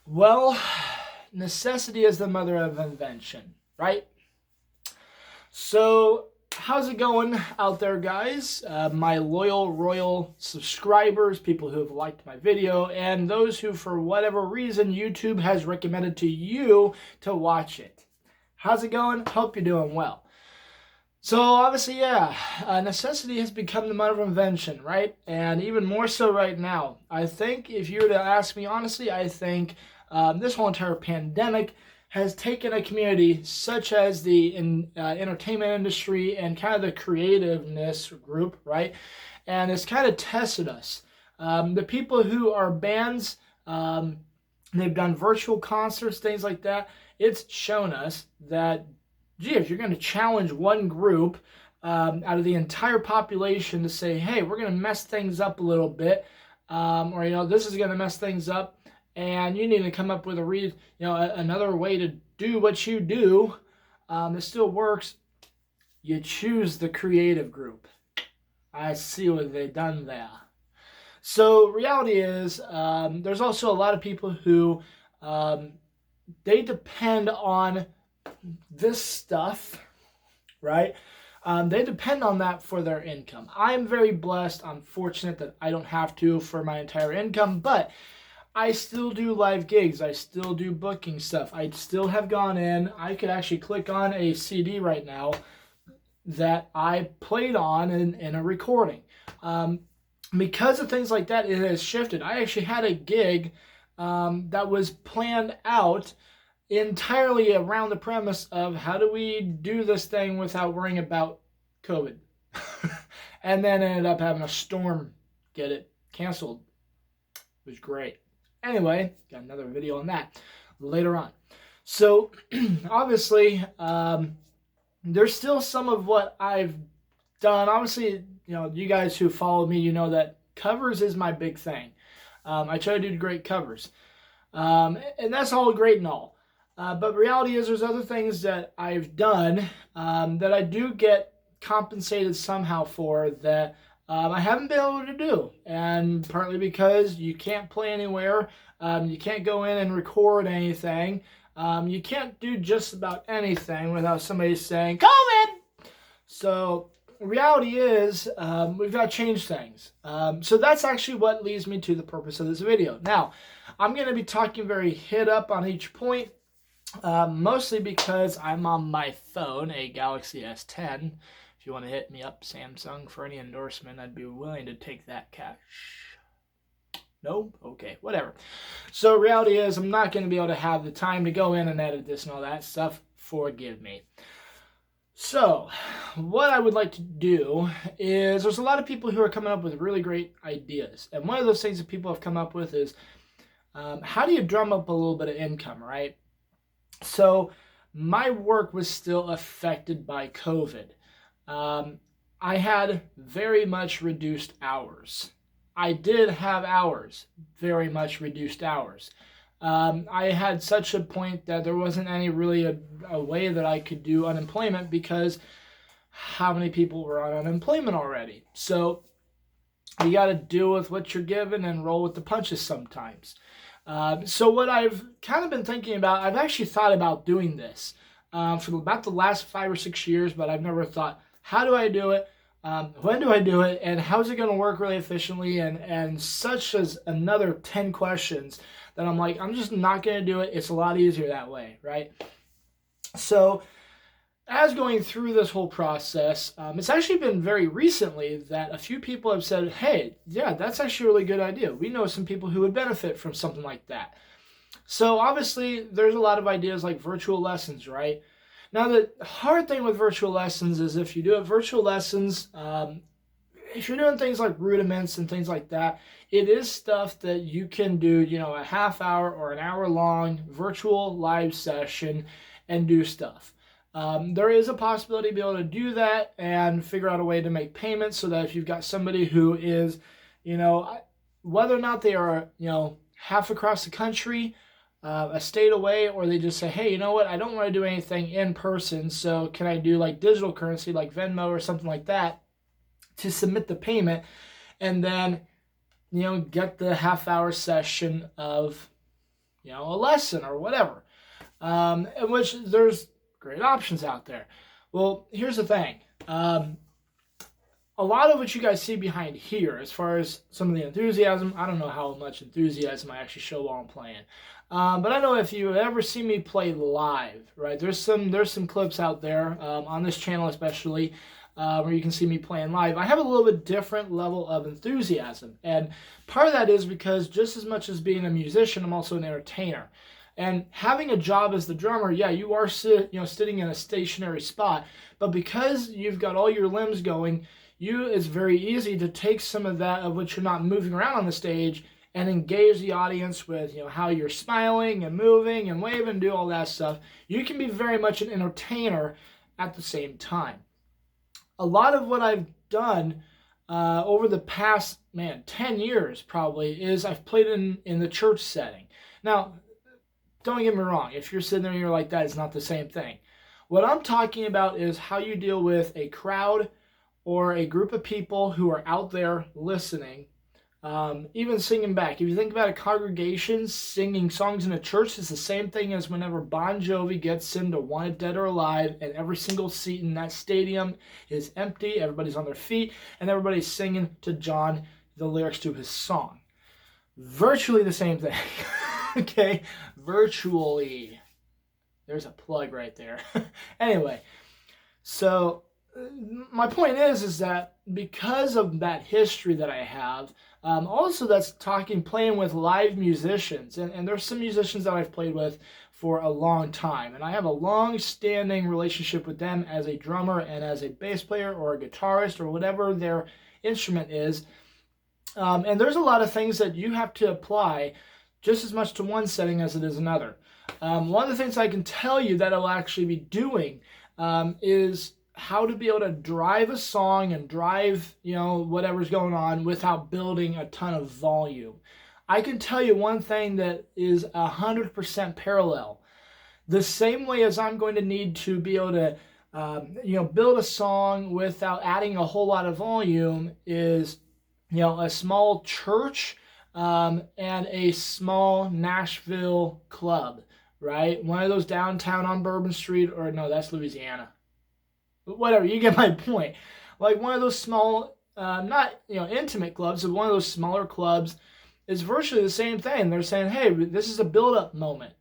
Well, necessity is the mother of invention, right? So, how's it going out there, guys? My loyal, royal subscribers, people who have liked my video, and those who, for whatever reason, YouTube has recommended to you to watch it. How's it going? Hope you're doing well. So obviously, yeah, necessity has become the mother of invention, right? And even more so right now. I think if you were to ask me honestly, I think this whole entire pandemic has taken a community such as the entertainment industry and kind of the creativeness group, right? And it's kind of tested us. The people who are bands, they've done virtual concerts, things like that. It's shown us that gee, if you're going to challenge one group out of the entire population to say, hey, we're going to mess things up a little bit, or this is going to mess things up, and you need to come up with another way to do what you do that still works. You choose the creative group. I see what they've done there. So reality is, there's also a lot of people who they depend on this stuff, right? They depend on that for their income. I'm very blessed. I'm fortunate that I don't have to for my entire income, but I still do live gigs. I still do booking stuff. I still have gone in. I could actually click on a CD right now that I played on in a recording. Because of things like that, it has shifted. I actually had a gig that was planned out entirely around the premise of how do we do this thing without worrying about COVID. And then ended up having a storm get it canceled. It was great. Anyway, got another video on that later on. So obviously, there's still some of what I've done. Obviously, you guys who follow me, you know that covers is my big thing. I try to do great covers. And that's all great and all. But reality is there's other things that I've done that I do get compensated somehow for that I haven't been able to do. And partly because you can't play anywhere, you can't go in and record anything, you can't do just about anything without somebody saying, COVID! So reality is we've got to change things. So that's actually what leads me to the purpose of this video. Now, I'm going to be talking very hit up on each point. Mostly because I'm on my phone, a Galaxy S10. If you want to hit me up, Samsung, for any endorsement, I'd be willing to take that cash. No? Okay, whatever. So reality is I'm not going to be able to have the time to go in and edit this and all that stuff. Forgive me. So, what I would like to do is there's a lot of people who are coming up with really great ideas. And one of those things that people have come up with is how do you drum up a little bit of income, right? So my work was still affected by COVID. I had very much reduced hours. I did have hours, very much reduced hours. I had such a point that there wasn't any really a way that I could do unemployment because how many people were on unemployment already? So you got to deal with what you're given and roll with the punches sometimes. So what I've kind of been thinking about, I've actually thought about doing this for about the last 5 or 6 years, but I've never thought, how do I do it? When do I do it? And how is it going to work really efficiently? And such as another 10 questions that I'm like, I'm just not going to do it. It's a lot easier that way, right? So as going through this whole process, it's actually been very recently that a few people have said, hey, yeah, that's actually a really good idea. We know some people who would benefit from something like that. So obviously, there's a lot of ideas like virtual lessons, right? Now, the hard thing with virtual lessons is if you do virtual lessons, if you're doing things like rudiments and things like that, it is stuff that you can do, a half hour or an hour long virtual live session and do stuff. There is a possibility to be able to do that and figure out a way to make payments so that if you've got somebody who is, whether or not they are, half across the country, a state away, or they just say, hey, you know what, I don't want to do anything in person, so can I do like digital currency like Venmo or something like that to submit the payment and then, get the half hour session of a lesson or whatever. In which there's great options out there. Well, here's the thing. A lot of what you guys see behind here, as far as some of the enthusiasm, I don't know how much enthusiasm I actually show while I'm playing. But I know if you ever see me play live, right? There's some clips out there on this channel especially where you can see me playing live. I have a little bit different level of enthusiasm, and part of that is because just as much as being a musician, I'm also an entertainer. And having a job as the drummer, yeah, you are sitting in a stationary spot, but because you've got all your limbs going, it's very easy to take some of that of which you're not moving around on the stage and engage the audience with how you're smiling and moving and waving and do all that stuff. You can be very much an entertainer at the same time. A lot of what I've done over the past 10 years probably is I've played in the church setting. Now, don't get me wrong, if you're sitting there and you're like, that is not the same thing. What I'm talking about is how you deal with a crowd or a group of people who are out there listening, even singing back. If you think about a congregation singing songs in a church, it's the same thing as whenever Bon Jovi gets into Wanted Dead or Alive, and every single seat in that stadium is empty, everybody's on their feet, and everybody's singing to John the lyrics to his song. Virtually the same thing. Okay? Virtually. There's a plug right there. Anyway, so my point is that because of that history that I have, also that's playing with live musicians, and there's some musicians that I've played with for a long time, and I have a long-standing relationship with them as a drummer and as a bass player or a guitarist or whatever their instrument is, and there's a lot of things that you have to apply just as much to one setting as it is another. One of the things I can tell you that I'll actually be doing is how to be able to drive a song and drive, whatever's going on without building a ton of volume. I can tell you one thing that is 100% parallel. The same way as I'm going to need to be able to, build a song without adding a whole lot of volume is, a small church and a small Nashville club, right? One of those downtown on Bourbon Street, or no, that's Louisiana. Whatever, you get my point. Like one of those small, not intimate clubs, but one of those smaller clubs is virtually the same thing. They're saying, hey, this is a build-up moment,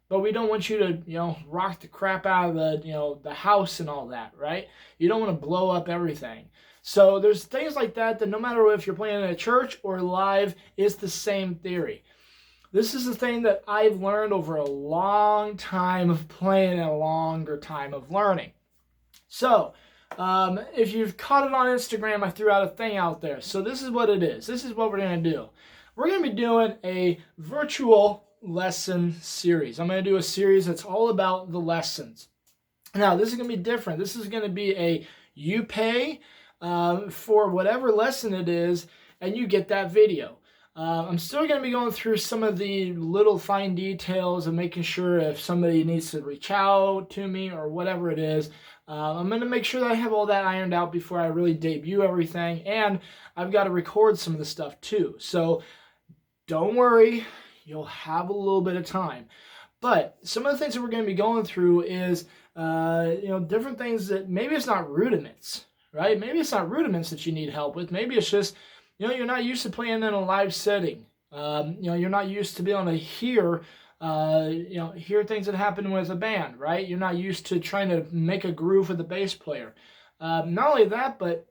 but we don't want you to rock the crap out of the house and all that, right? You don't want to blow up everything. So there's things like that no matter if you're playing in a church or live, it's the same theory. This is the thing that I've learned over a long time of playing and a longer time of learning. So, if you've caught it on Instagram, I threw out a thing out there. So this is what it is. This is what we're going to do. We're going to be doing a virtual lesson series. I'm going to do a series that's all about the lessons. Now, this is going to be different. This is going to be you pay for whatever lesson it is, and you get that video. I'm still going to be going through some of the little fine details and making sure if somebody needs to reach out to me or whatever it is. I'm going to make sure that I have all that ironed out before I really debut everything, and I've got to record some of the stuff too. So don't worry, you'll have a little bit of time. But some of the things that we're going to be going through is different things that maybe it's not rudiments, right? Maybe it's not rudiments that you need help with. Maybe it's just you're not used to playing in a live setting. You're not used to being able to hear things that happen with a band, right? You're not used to trying to make a groove with a bass player. Not only that, but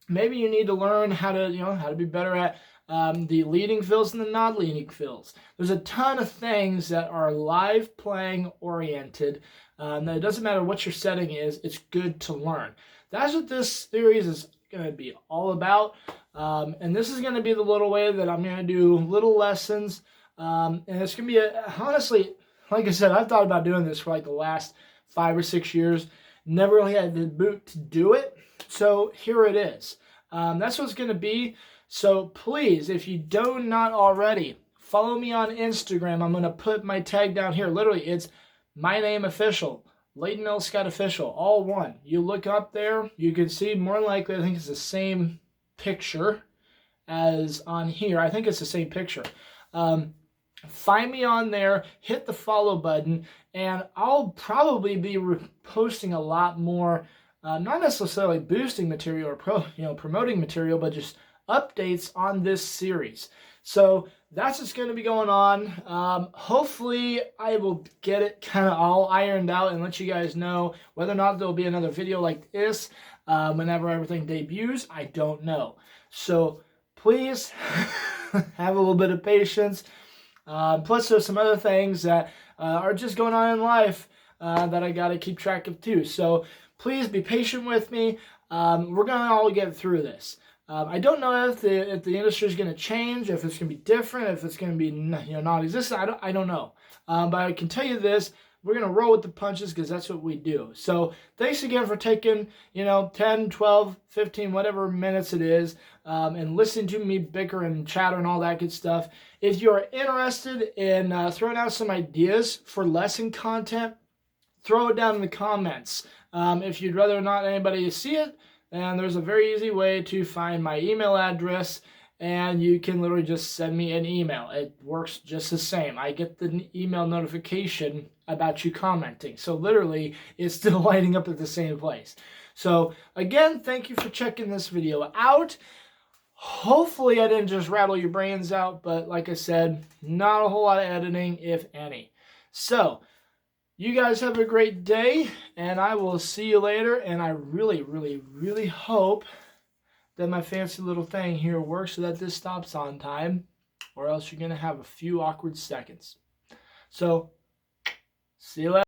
maybe you need to learn how to be better at the leading fills and the non-leading fills. There's a ton of things that are live playing oriented. That it doesn't matter what your setting is, it's good to learn. That's what this series is going to be all about. And this is going to be the little way that I'm going to do little lessons. And it's going to be, honestly, like I said, I've thought about doing this for like the last 5 or 6 years. Never really had the boot to do it. So here it is. That's what it's going to be. So please, if you do not already, follow me on Instagram. I'm going to put my tag down here. Literally, it's my name official. Leighton L. Scott official. All one. You look up there, you can see more likely, I think it's the same picture as on here. I think it's the same picture. find me on there, hit the follow button, and I'll probably be posting a lot more, not necessarily boosting material or promoting material, but just updates on this series. So that's what's going to be going on. Hopefully I will get it kind of all ironed out and let you guys know whether or not there'll be another video like this whenever everything debuts. I don't know. So please have a little bit of patience. Plus there's some other things that are just going on in life that I got to keep track of too. So please be patient with me. We're going to all get through this. I don't know if the industry is going to change, if it's going to be different, if it's going to be non-existent. I don't know. But I can tell you this: we're going to roll with the punches because that's what we do. So thanks again for taking 10, 12, 15, whatever minutes it is, and listening to me bicker and chatter and all that good stuff. If you're interested in throwing out some ideas for lesson content, throw it down in the comments. If you'd rather not anybody see it, and there's a very easy way to find my email address, and you can literally just send me an email. It works just the same. I get the email notification about you commenting. So literally, it's still lighting up at the same place. So again, thank you for checking this video out. Hopefully I didn't just rattle your brains out, but like I said, not a whole lot of editing, if any. So you guys have a great day, and I will see you later. And I really, really, really hope that my fancy little thing here works so that this stops on time, or else you're going to have a few awkward seconds. So, see you later.